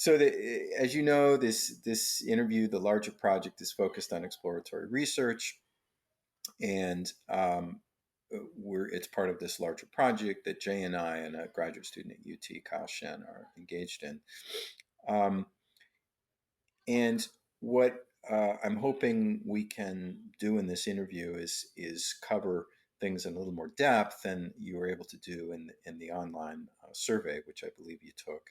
So, as you know, this interview, the larger project, is focused on exploratory research, and it's part of this larger project that Jay and I and a graduate student at UT, Kyle Shen, are engaged in. Um, and what I'm hoping we can do in this interview is cover things in a little more depth than you were able to do in the online survey, which I believe you took,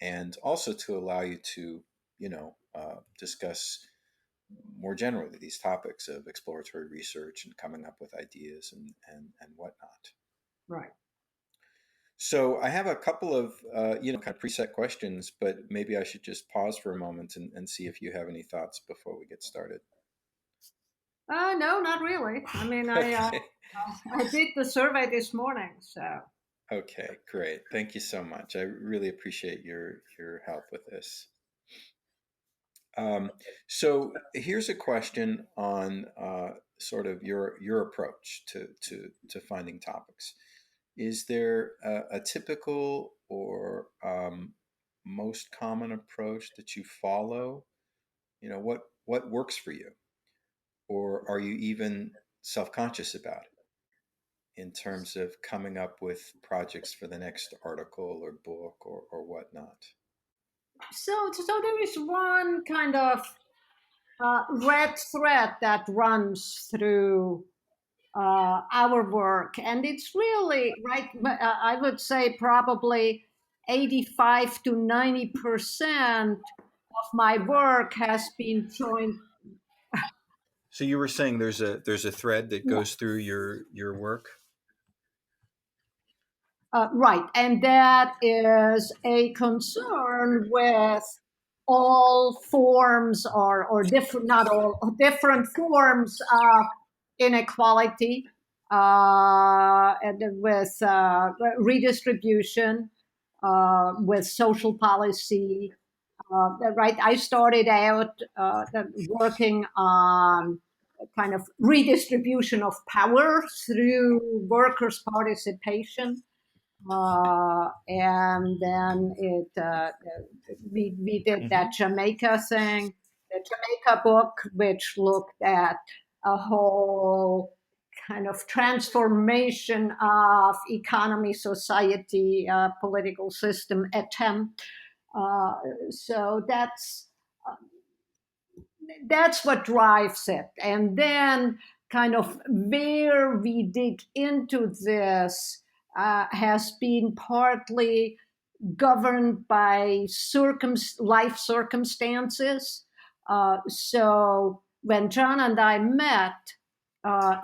and also to allow you to, discuss more generally these topics of exploratory research and coming up with ideas and whatnot. Right. So I have a couple of kind of preset questions, but maybe I should just pause for a moment and see if you have any thoughts before we get started. No, not really. I mean, Okay. I did the survey this morning, so. Okay, great. Thank you so much. I really appreciate your help with this. Um, so here's a question on sort of your approach to finding topics. Is there a typical or most common approach that you follow? What works for you, or are you even self-conscious about it in terms of coming up with projects for the next article or book or whatnot? So there is one kind of red thread that runs through our work, and it's really right. I would say probably 85 to 90% of my work has been joined. So you were saying there's a thread that Yeah. goes through your work. Right, and that is a concern with all forms or different, not all, different forms of inequality, and with redistribution, with social policy. Right, I started out working on kind of redistribution of power through workers' participation, and then we did Hmm. that Jamaica thing, the Jamaica book, which looked at a whole kind of transformation of economy, society, political system attempt. So that's what drives it, and then kind of where we dig into this has been partly governed by life circumstances. So when John and I met,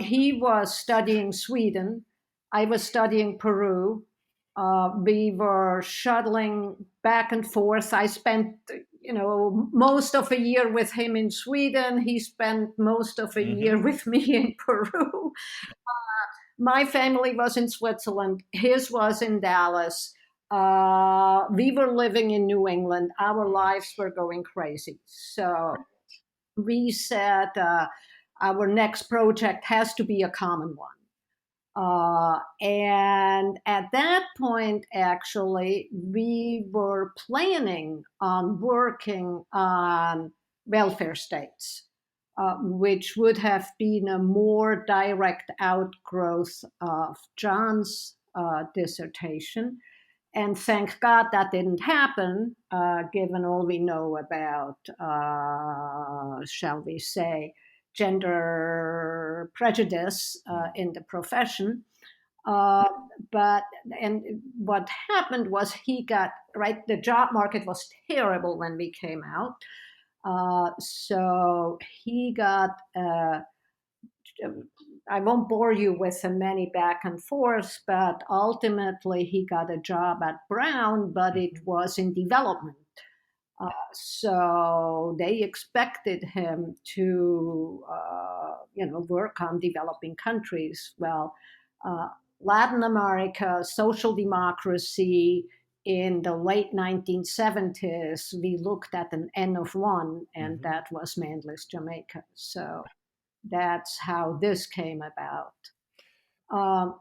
he was studying Sweden, I was studying Peru. We were shuttling back and forth. I spent, most of a year with him in Sweden. He spent most of a Hmm. year with me in Peru. My family was in Switzerland. His was in Dallas. We were living in New England. Our lives were going crazy. So we said our next project has to be a common one. And at that point, actually, we were planning on working on welfare states, which would have been a more direct outgrowth of John's dissertation. And thank God that didn't happen, given all we know about, shall we say, gender prejudice in the profession. Uh, but and what happened was he got right. The job market was terrible when we came out, so he got. I won't bore you with the many back and forth, but ultimately he got a job at Brown, but it was in development. So they expected him to, work on developing countries. Well, uh, Latin America, social democracy, in the late 1970s, we looked at an N of one, and Hmm. that was Manly's Jamaica. So that's how this came about. Um,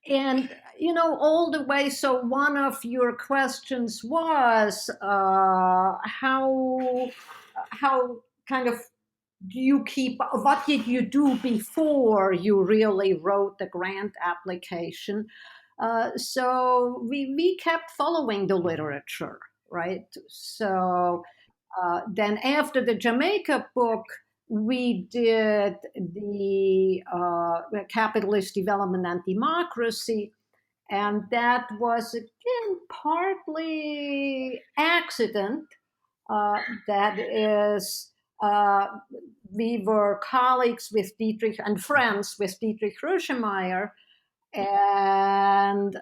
And all the way. So one of your questions was how kind of do you keep, what did you do before you really wrote the grant application? So we kept following the literature, right? So then after the Jamaica book, we did the Capitalist Development and Democracy, and that was again partly accident. That is, uh, we were colleagues with Dietrich and friends with Dietrich Ruschemeyer, and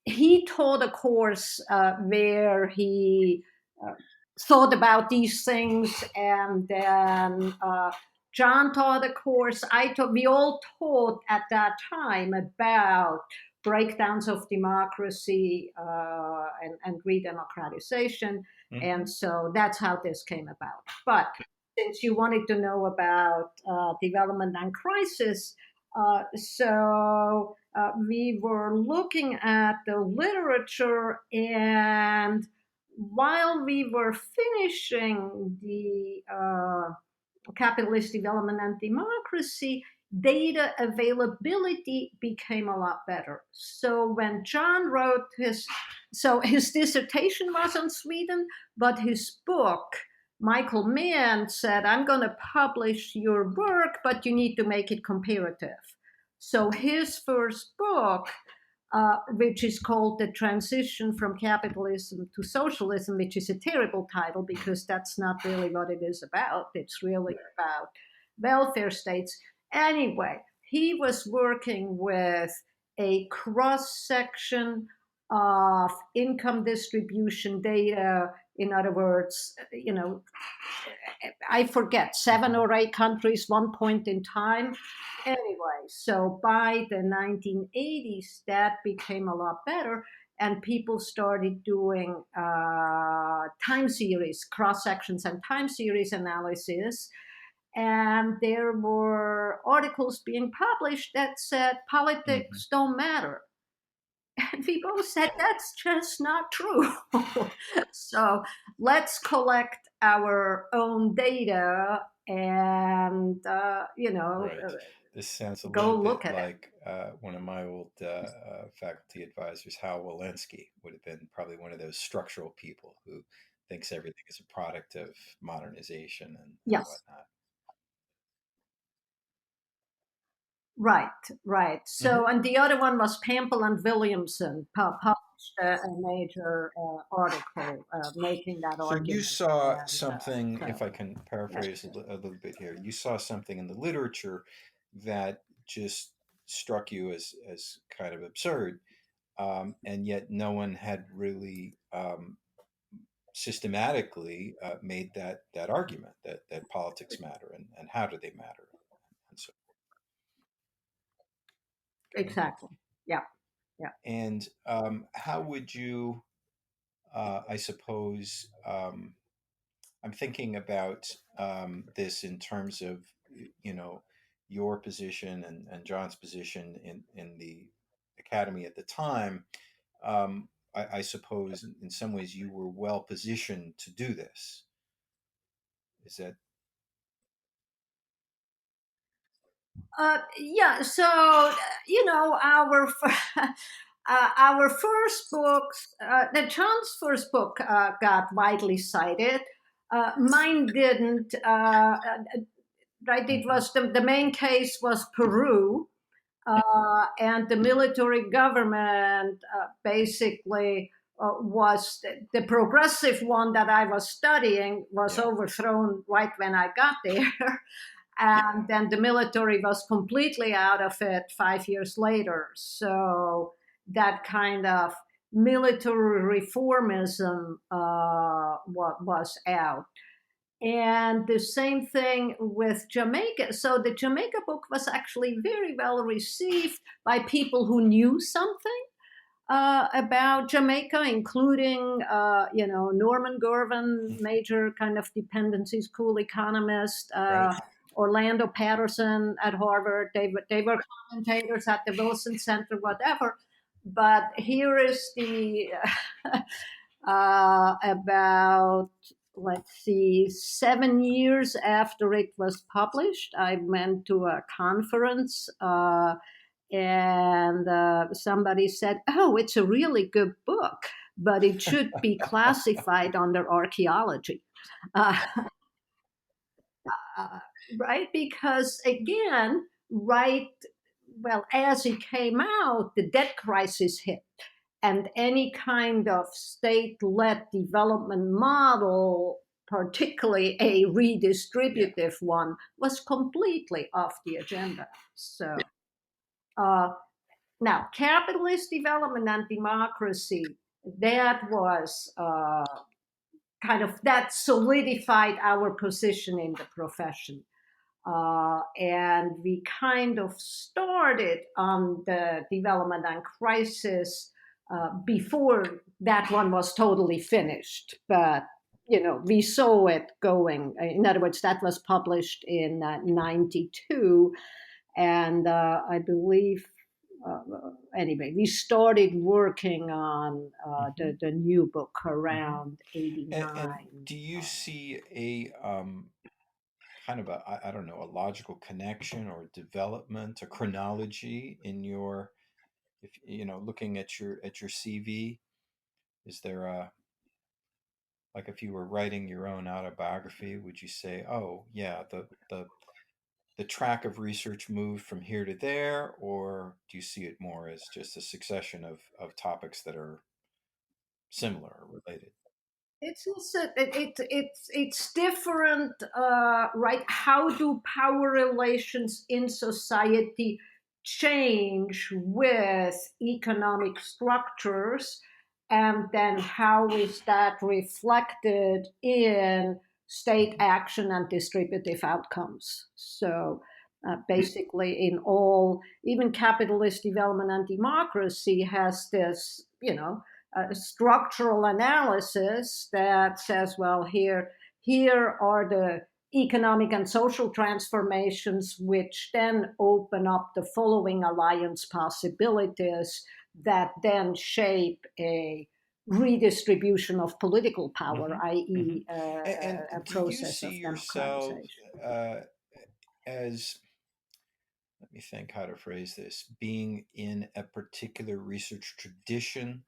he taught a course where he uh, thought about these things, and then John taught a course. I taught. We all taught at that time about breakdowns of democracy and redemocratization, and so that's how this came about. But since you wanted to know about development and crisis, we were looking at the literature, and while we were finishing the capitalist development and democracy, data availability became a lot better. So when John wrote his dissertation was on Sweden, but his book, Michael Mann said, I'm going to publish your work, but you need to make it comparative. So his first book, which is called The Transition from Capitalism to Socialism, which is a terrible title because that's not really what it is about. It's really about welfare states. Anyway, he was working with a cross section of income distribution data. In other words, I forget, 7 or 8 countries, one point in time. Anyway, so by the 1980s, that became a lot better, and people started doing time series, cross sections, and time series analysis. And there were articles being published that said politics don't matter. And we both said that's just not true. So let's collect our own data and Right. This sounds a go little look bit at it. like one of my old faculty advisors, Hal Walensky, would have been probably one of those structural people who thinks everything is a product of modernization and Yes, whatnot. right, right. So, Hmm. and the other one was Pample and Williamson published a major article making that So you argument. saw And something, if so, I can yes. paraphrase a little bit here, you saw something in the literature that just struck you as kind of absurd, and yet no one had really systematically made that argument that politics matter and how do they matter and so Exactly. Yeah, yeah. and how would you I suppose I'm thinking about this in terms of you know your position and John's position in the academy at the time. I suppose in some ways you were well positioned to do this. Is that Yeah, so our first books, the John's first book got widely cited. Mine didn't. Right, it hmm was the main case was Peru, and the military government basically was the progressive one that I was studying was yeah overthrown right when I got there. And then the military was completely out of it 5 years later. So that kind of military reformism was out. And the same thing with Jamaica. So the Jamaica book was actually very well received by people who knew something about Jamaica, including Norman Gervin, major kind of dependency school economist, right Orlando Patterson at Harvard. They were commentators at the Wilson Center, whatever. But here is the about, let's see, 7 years after it was published, I went to a conference, and somebody said, "Oh, it's a really good book, but it should be classified under archaeology." Uh, uh, right? Because again, right, well, as it came out, the debt crisis hit. And any kind of state led development model, particularly a Yeah. redistributive one, was completely off the agenda. So, uh, now, capitalist development and democracy, that was kind of that solidified our position in the profession. And we kind of started on the development and crisis before that one was totally finished. But we saw it going. In other words, that was published in '92, and I believe. Anyway, we started working on Hmm. the new book Hmm. around And '89. do you see a kind of a I don't know, a logical connection or development, a chronology in your, if you know, looking at your CV? Is there a, like, if you were writing your own autobiography, would you say, oh yeah, the track of research moved from here to there, or do you see it more as just a succession of topics that are similar or related? It's also, it's different, right? How do power relations in society change with economic structures, and then how is that reflected in state Hmm. action and distributive outcomes? So. Basically, in all, even capitalist development and democracy has this, structural analysis that says, well, here are the economic and social transformations which then open up the following alliance possibilities that then shape a redistribution of political power, Hmm. Hmm. i.e., And a do you process see of yourself democratization. uh, as, let me think how to phrase this, being in a particular research tradition?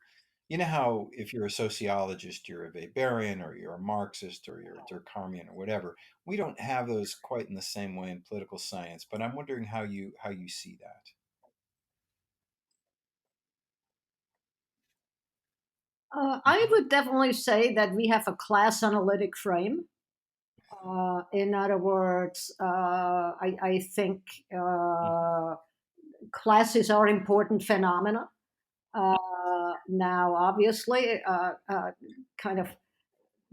You know how if you're a sociologist, you're a Weberian or you're a Marxist or you're a Durkheimian or whatever. We don't have those quite in the same way in political science, but I'm wondering how you see that. I Hmm. would definitely say that we have a class analytic frame. In other words, I think Hmm. uh, classes are important phenomena. Now, obviously, kind of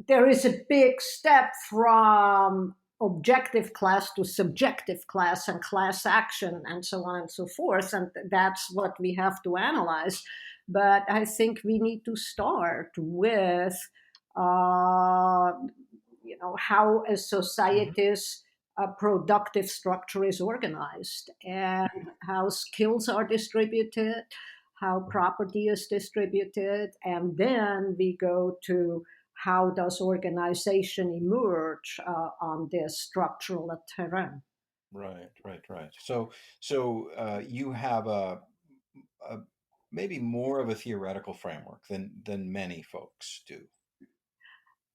there is a big step from objective class to subjective class and class action and so on and so forth, and that's what we have to analyze. But I think we need to start with uh, how a Hmm. society's productive structure is organized, and how skills are distributed, how property is distributed, and then we go to how does organization emerge on this structural terrain. Right, right, right. So you have a maybe more of a theoretical framework than many folks do.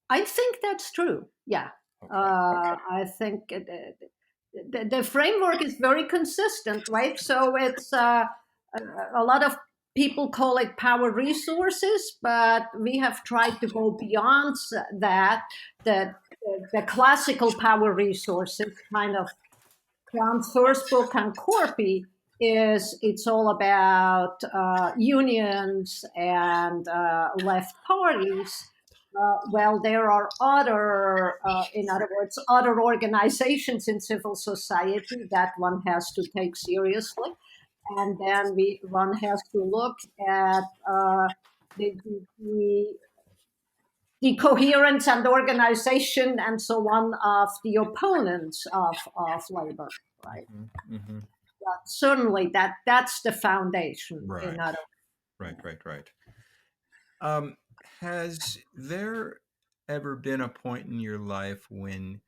I think that's true. Yeah. Okay. I think the framework is very consistent, right? So it's a lot of people call it power resources, but we have tried to go beyond that. The classical power resources, kind of John's first book on Corpy, is it's all about unions and left parties. Well, there are other, in other words, other organizations in civil society that one has to take seriously, and then one has to look at the the coherence and organization and so on of the opponents of labor, right? Hmm. Hmm. But certainly that's the foundation. In Right, other, right, right, right. Um, has there ever been a point in your life when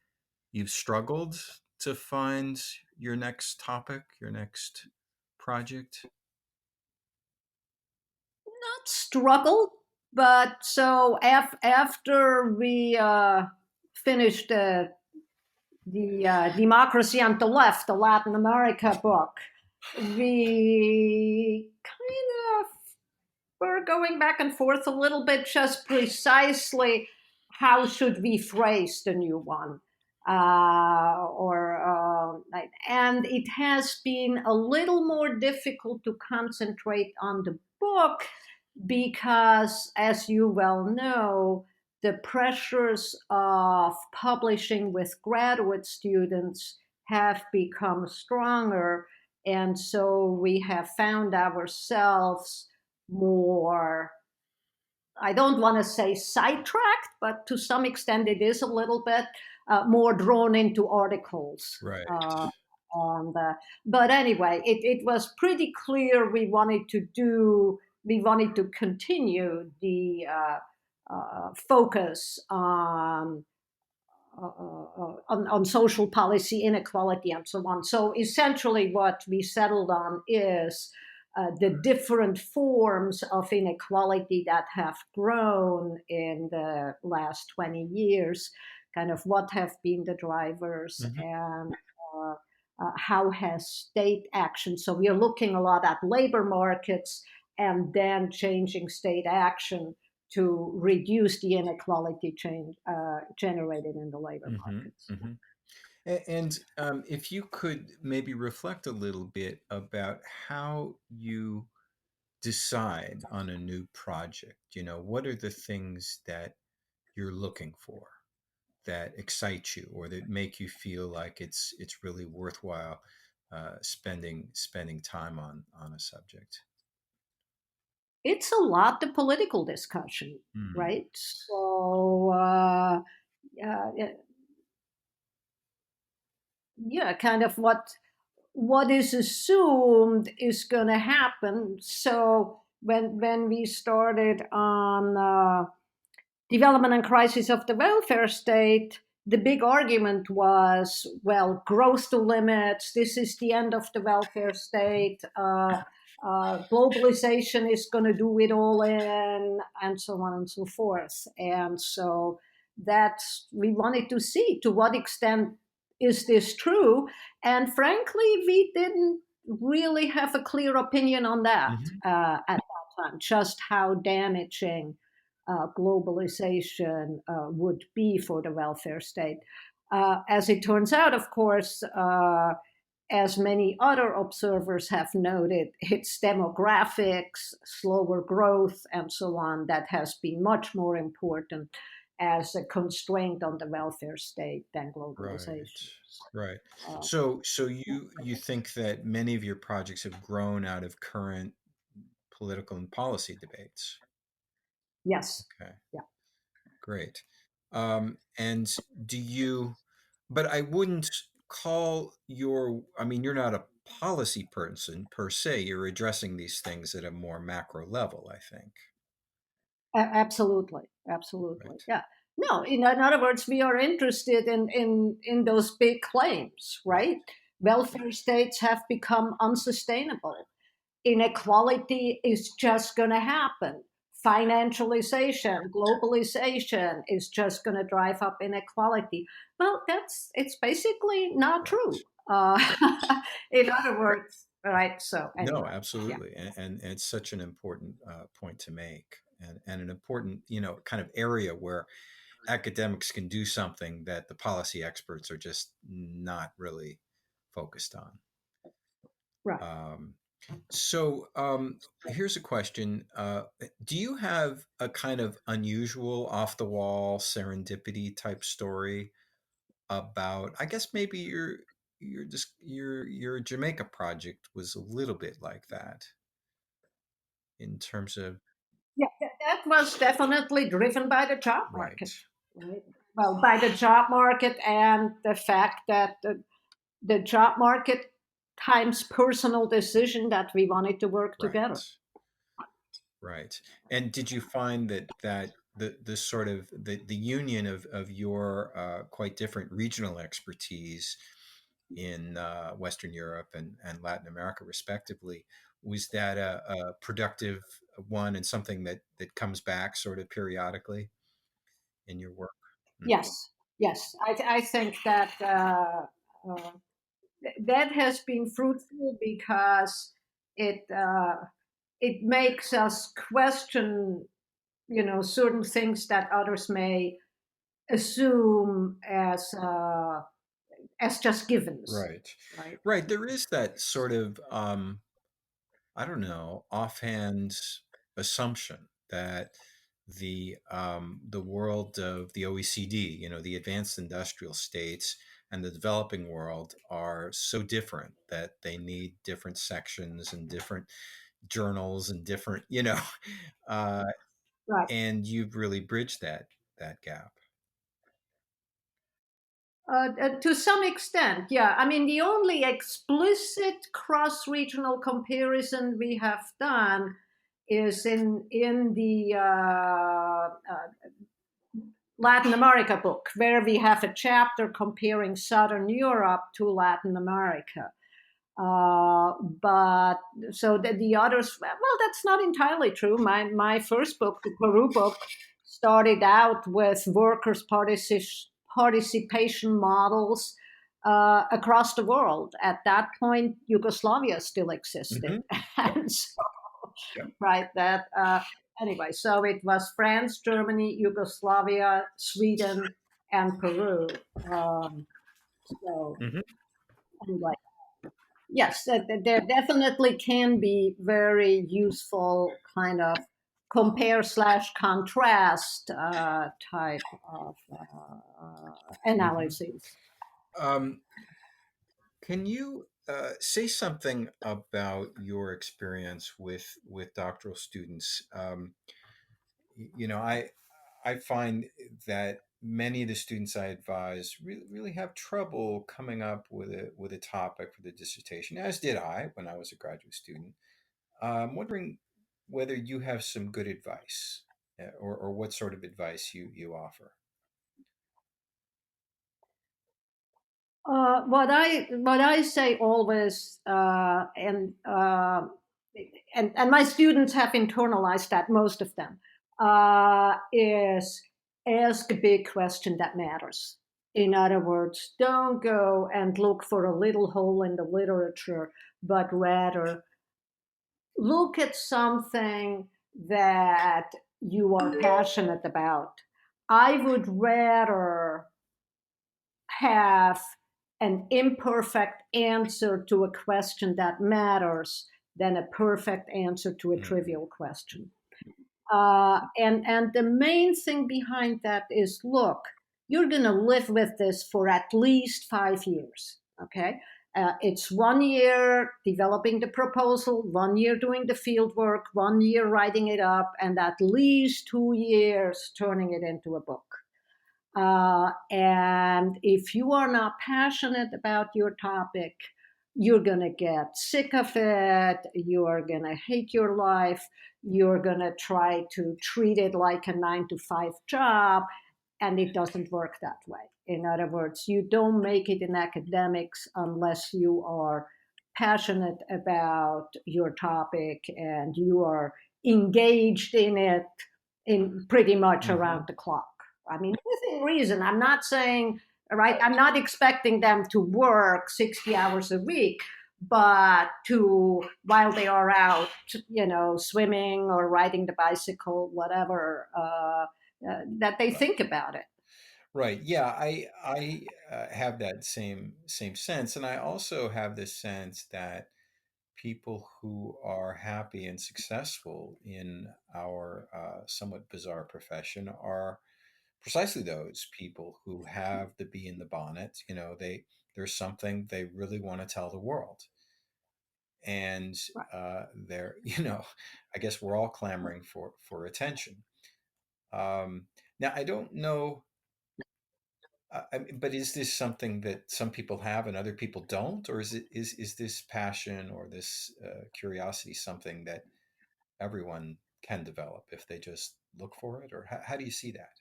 you've struggled to find your next topic, your next project? not struggle, but so after we finished the Democracy and the Left, the Latin America book, we kind of were going back and forth a little bit, just precisely how should we phrase the new one. And it has been a little more difficult to concentrate on the book because, as you well know, the pressures of publishing with graduate students have become stronger. And so we have found ourselves more, I don't want to say sidetracked, but to some extent it is a little bit more drawn into articles. Right. And But anyway, it was pretty clear we wanted to continue the focus on social policy, inequality, and so on. So essentially, what we settled on is the different forms of inequality that have grown in the last 20 years, kind of what have been the drivers Hmm. and how has state action. So we are looking a lot at labor markets and then changing state action to reduce the inequality generated in the labor Hmm. markets. Hmm. And if you could maybe reflect a little bit about how you decide on a new project, what are the things that you're looking for that excite you or that make you feel like it's really worthwhile spending time on a subject? It's a lot the political discussion, Hmm. right? So uh, yeah, kind of what is assumed is going to happen. So when we started on development and crisis of the welfare state, the big argument was, well, growth to limits, this is the end of the welfare state, globalization is going to do it all in, and so on and so forth. And so that's, we wanted to see to what extent is this true. And frankly, we didn't really have a clear opinion on that Hmm. at that time, just how damaging globalization would be for the welfare state. As it turns out, of course, as many other observers have noted, it's demographics, slower growth, and so on that has been much more important as a constraint on the welfare state than Right, globalization. right. Uh, So you think that many of your projects have grown out of current political and policy debates? yes, Okay, yeah. great. And do you, but I wouldn't call I mean, you're not a policy person per se. You're addressing these things at a more macro level, I think. Absolutely, absolutely, Right, yeah. No, in other words, we are interested in those big claims, right, right? Welfare states have become unsustainable. Inequality is just going to happen. Financialization, globalization is just going to drive up inequality. Well, it's basically not right. true. In other words, right? So No, anyway, yeah. absolutely. And it's such an important point to make and an important, kind of area where academics can do something that the policy experts are just not really focused on. Right. Um, so here's a question. Do you have a kind of unusual, off the wall, serendipity type story about, I guess maybe your Jamaica project was a little bit like that in terms of, Yeah, that was definitely driven by the job Right. market, right? Well, by the job market and the fact that the job market times personal decision that we wanted to work together. Right. Right. And did you find that the sort of the union of your quite different regional expertise in Western Europe and Latin America, respectively, was that a productive one and something that comes back sort of periodically in your work? Mm. Yes, yes, I think that that has been fruitful because it it makes us question, certain things that others may assume as just givens, Right. right? Right. There is that sort of I don't know, offhand assumption that the world of the OECD, the advanced industrial states and the developing world are so different that they need different sections and different journals and different, uh, Right. and you've really bridged that gap. To some extent, yeah. I mean, the only explicit cross-regional comparison we have done is in the Latin America book, where we have a chapter comparing Southern Europe to Latin America. But so the others, well, that's not entirely true. My first book, the Peru book, started out with workers' participation models across the world. At that point, Yugoslavia still existed, Hmm. Yep. and so Yep. right that anyway. So it was France, Germany, Yugoslavia, Sweden, and Peru. So Hmm. anyway, yes, there definitely can be very useful kind of compare slash contrast type of Hmm. analyses. Um, can you say something about your experience with doctoral students? I find that many of the students I advise really have trouble coming up with a topic for the dissertation, as did I when I was a graduate student. I'm wondering whether you have some good advice, or what sort of advice you offer. What I say always, and my students have internalized that, most of them, is ask a big question that matters. In other words, don't go and look for a little hole in the literature, but rather look at something that you are passionate about. I would rather have an imperfect answer to a question that matters than a perfect answer to a Hmm. trivial question. And the main thing behind that is, look, you're going to live with this for at least 5 years. Okay. It's 1 year developing the proposal, 1 year doing the field work, 1 year writing it up, and at least 2 years turning it into a book. And if you are not passionate about your topic, you're going to get sick of it. You are going to hate your life. You're going to try to treat it like a 9 to 5 job. And it doesn't work that way. In other words, you don't make it in academics unless you are passionate about your topic and you are engaged in it in pretty much Hmm. around the clock. I mean, within reason. I'm not saying, right, I'm not expecting them to work 60 hours a week, but to, while they are out, swimming or riding the bicycle, whatever, that they think about it. Right. Yeah, I have that same sense, and I also have this sense that people who are happy and successful in our somewhat bizarre profession are precisely those people who have the bee in the bonnet. There's something they really want to tell the world, and Right. they're I guess we're all clamoring for attention. Um, Now I don't know. But is this something that some people have and other people don't, or is this passion or this curiosity something that everyone can develop if they just look for it, or how do you see that?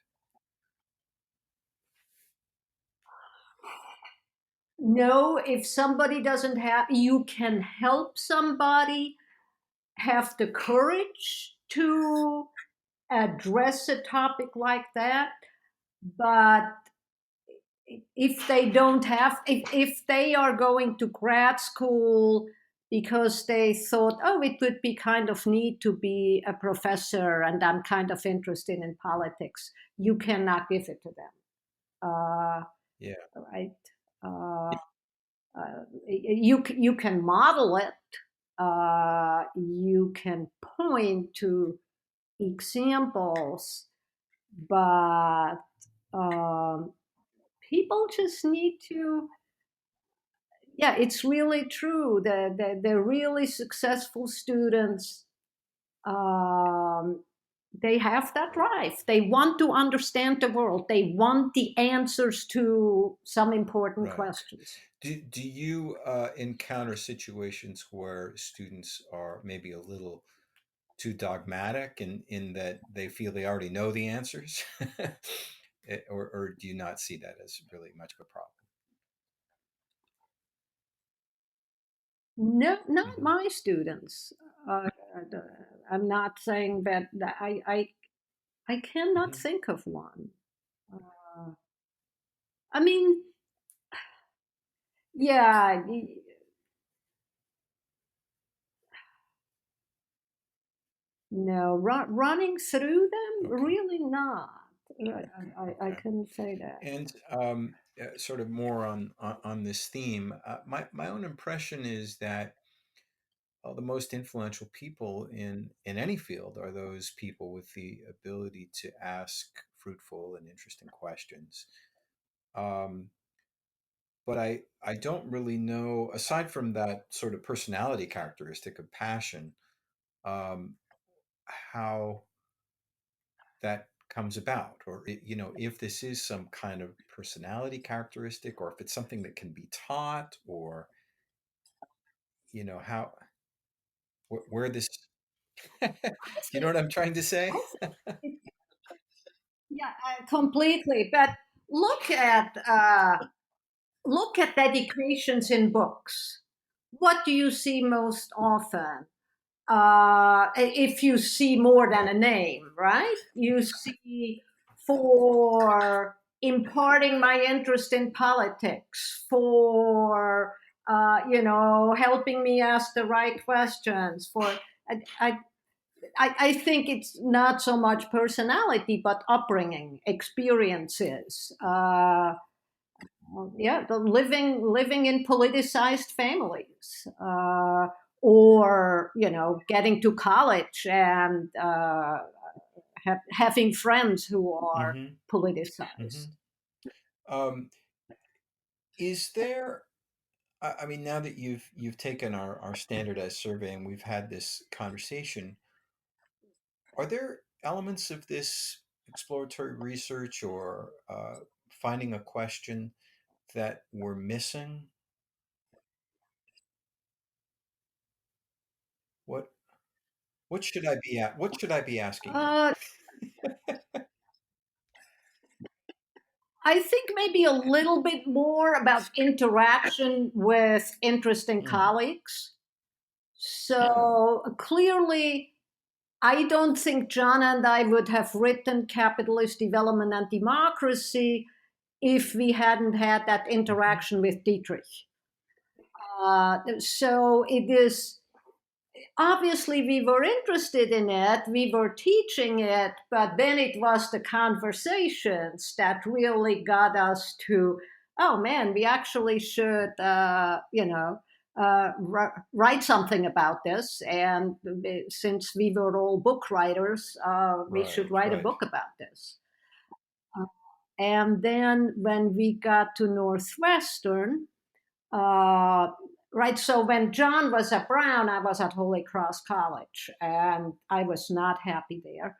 No, if somebody doesn't have, you can help somebody have the courage to address a topic like that, but if they don't have, if they are going to grad school because they thought, oh, it would be kind of neat to be a professor and I'm kind of interested in politics, you cannot give it to them. Yeah. Right? Uh, you can model it. You can point to examples, but um, people just need to. Yeah, it's really true. The really successful students, um, they have that drive. They want to understand the world. They want the answers to some important Right. questions. Do you encounter situations where students are maybe a little too dogmatic in that they feel they already know the answers? Or do you not see that as really much of a problem? No, not Hmm. my students. Uh, I'm not saying that I cannot Hmm. think of one. Uh, I mean, yeah, no, running through them, Okay. really not. I Okay. couldn't say that. And sort of more on this theme, my own impression is that the most influential people in any field are those people with the ability to ask fruitful and interesting questions. Um, but I don't really know, aside from that sort of personality characteristic of passion, um, how that comes about, or if this is some kind of personality characteristic, or if it's something that can be taught, or how where this I you know think, what I'm trying to say? I think, yeah, completely. But look at look at dedications in books. What do you see most often? If you see more than a name, right? You see for imparting my interest in politics, for helping me ask the right questions. For I, I, I think it's not so much personality, but upbringing, experiences. Yeah, the living in politicized families, or getting to college and having friends who are Hmm. politicized. Hmm. um, is there I mean, now that you've taken our standardized survey and we've had this conversation, are there elements of this exploratory research or finding a question that we're missing? What what should I be asking you? uh, I think maybe a little bit more about interaction with interesting Mm, colleagues. So clearly, I don't think John and I would have written Capitalist Development and Democracy if we hadn't had that mhm, interaction with Dietrich. So it is obviously we were interested in it, we were teaching it, but then it was the conversations that really got us to, oh man, we actually should, write something about this. And since we were all book writers, we should right, write a right. book about this. And then when we got to Northwestern, uh, right. So when John was at Brown, I was at Holy Cross College, and I was not happy there.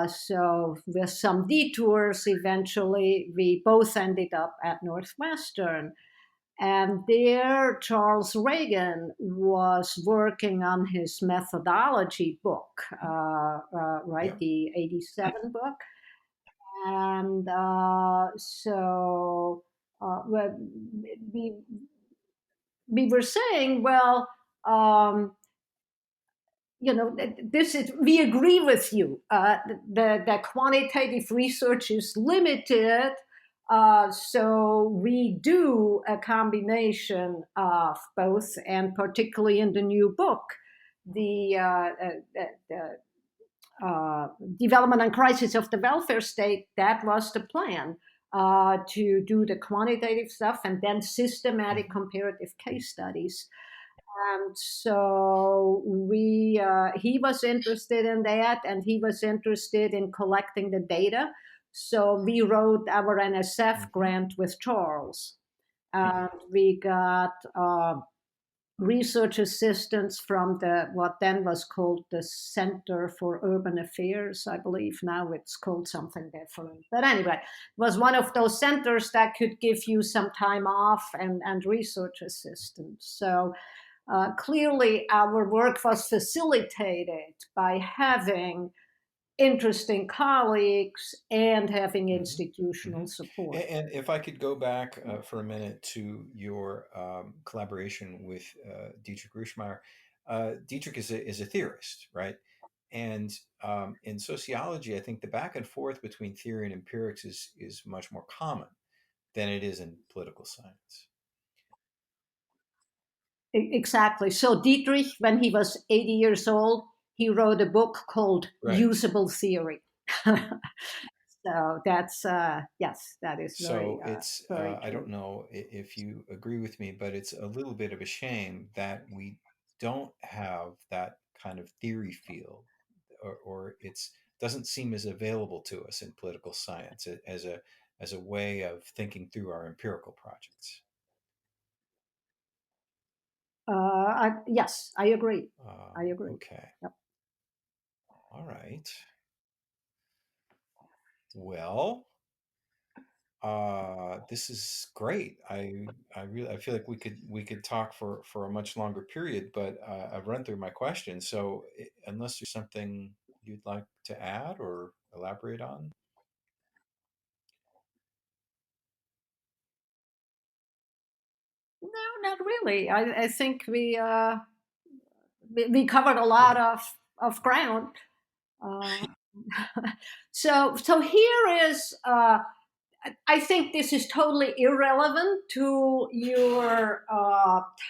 So with some detours, eventually we both ended up at Northwestern. And there, Charles Reagan was working on his methodology book, right, Yeah. the 87 book. And so we, we were saying, well, um, this is, we agree with you. The quantitative research is limited, so we do a combination of both, and particularly in the new book, the development and crisis of the welfare state. That was the plan. To do the quantitative stuff and then systematic Mhm. comparative case studies. And so he was interested in that, and he was interested in collecting the data. So we wrote our NSF Mhm. grant with Charles, and we got research assistance from the what then was called the Center for Urban Affairs, I believe. Now it's called something different. But anyway, it was one of those centers that could give you some time off and research assistance. So clearly, our work was facilitated by having interesting colleagues and having Hmm. institutional Hmm. support. And if I could go back for a minute to your collaboration with Dietrich Ruschmeyer, Dietrich is a theorist, right? And in sociology, I think the back and forth between theory and empirics is much more common than it is in political science. Exactly. So Dietrich, when he was 80 years old, he wrote a book called Right. Usable Theory. So that's yes, that is So it's, very I don't true. know if you agree with me, but it's a little bit of a shame that we don't have that kind of theory field, or it's doesn't seem as available to us in political science as a way of thinking through our empirical projects. Yes, I agree. I agree. Okay. Yep. All right. Well, this is great. I feel like we could talk for a much longer period, but I've run through my questions. So unless there's something you'd like to add or elaborate on. No, not really. I think we covered a lot Okay. of ground. Uh, so here is I think this is totally irrelevant to your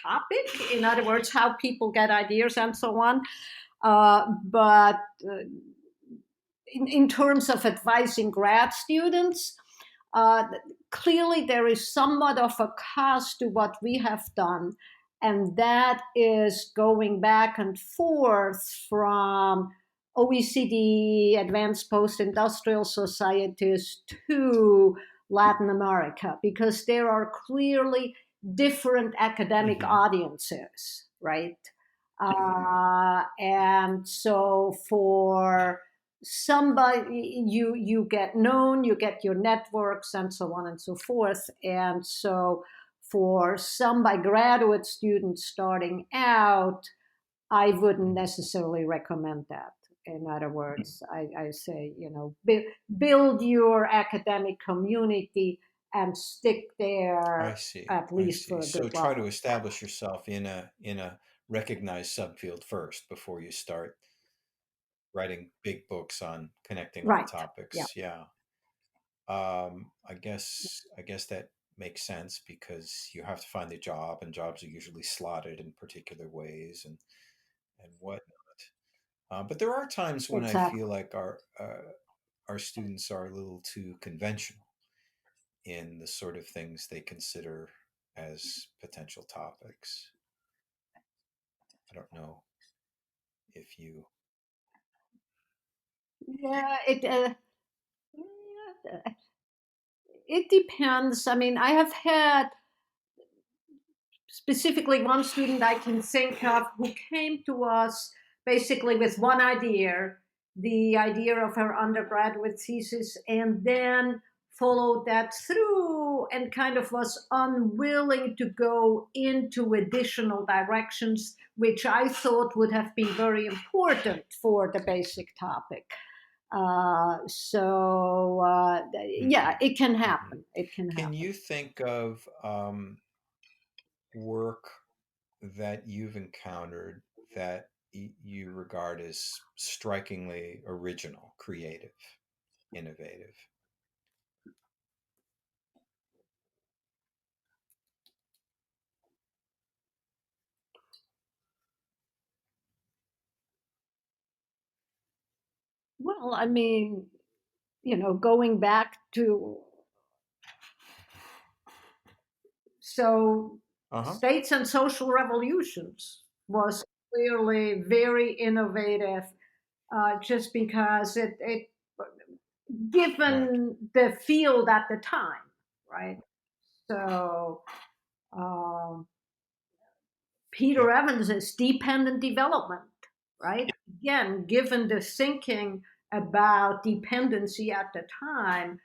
topic. In other words, how people get ideas and so on. But in terms of advising grad students, uh, clearly there is somewhat of a cost to what we have done, and that is going back and forth from OECD, advanced post industrial societies, to Latin America, because there are clearly different academic Hmm. audiences, right? And so for somebody, you get known, you get your networks and so on and so forth. And so for some by graduate students starting out, I wouldn't Hmm. necessarily recommend that. In other words, I say, build your academic community and stick I there see. at I least see. for a So good try to while. establish yourself in a recognized subfield first before you start writing big books on connecting all Right. Yeah. topics. Yeah. I guess that makes sense because you have to find a job, and jobs are usually slotted in particular ways and whatnot. But there are times when I Exactly. feel like our students are a little too conventional in the sort of things they consider as potential topics. I don't know if you. Yeah. It depends. I mean, I have had specifically one student I can think of who came to us basically with one idea, the idea of her undergraduate thesis, and then followed that through and kind of was unwilling to go into additional directions, which I thought would have been very important for the basic topic. Yeah, Hmm. it can Hmm. happen. It can Can happen. you think of work that you've encountered that you regard as strikingly original, creative, innovative? Well, I mean, going back to so Uh huh. states and social revolutions was clearly very innovative, just because it Right. given the field at the time, right? So um, Peter Yep. Evans's dependent development, right? Again, given the thinking about dependency at the time,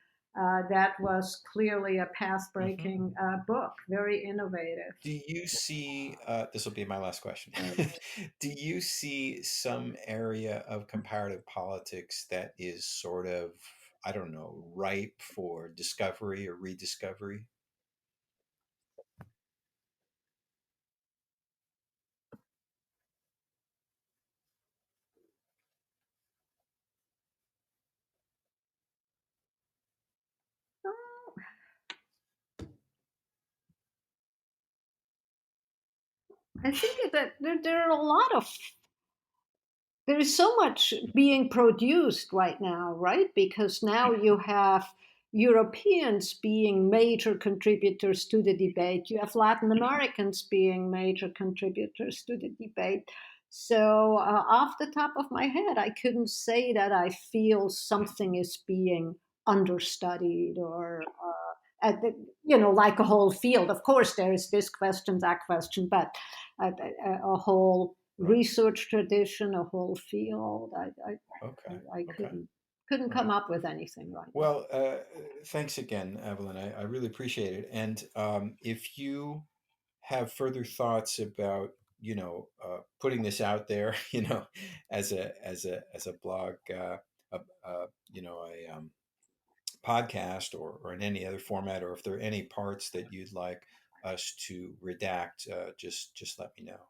that was clearly a Hmm. path-breaking book, very innovative. Do you see, this will be my last question. Do you see some area of comparative politics that is sort of, I don't know, ripe for discovery or rediscovery? I think that there are a lot of there is so much being produced right now, right? Because now you have Europeans being major contributors to the debate, you have Latin Americans being major contributors to the debate. So, off the top of my head, I couldn't say that I feel something is being understudied or. Like a whole field. Of course, there is this question, that question, but a whole Right. research tradition, a whole field. Okay. I Okay. couldn't All come right. up with anything right now. Well, thanks again, Evelyn. I really appreciate it. And if you have further thoughts about, putting this out there, as a blog, a podcast, or in any other format, or if there are any parts that you'd like us to redact, just let me know.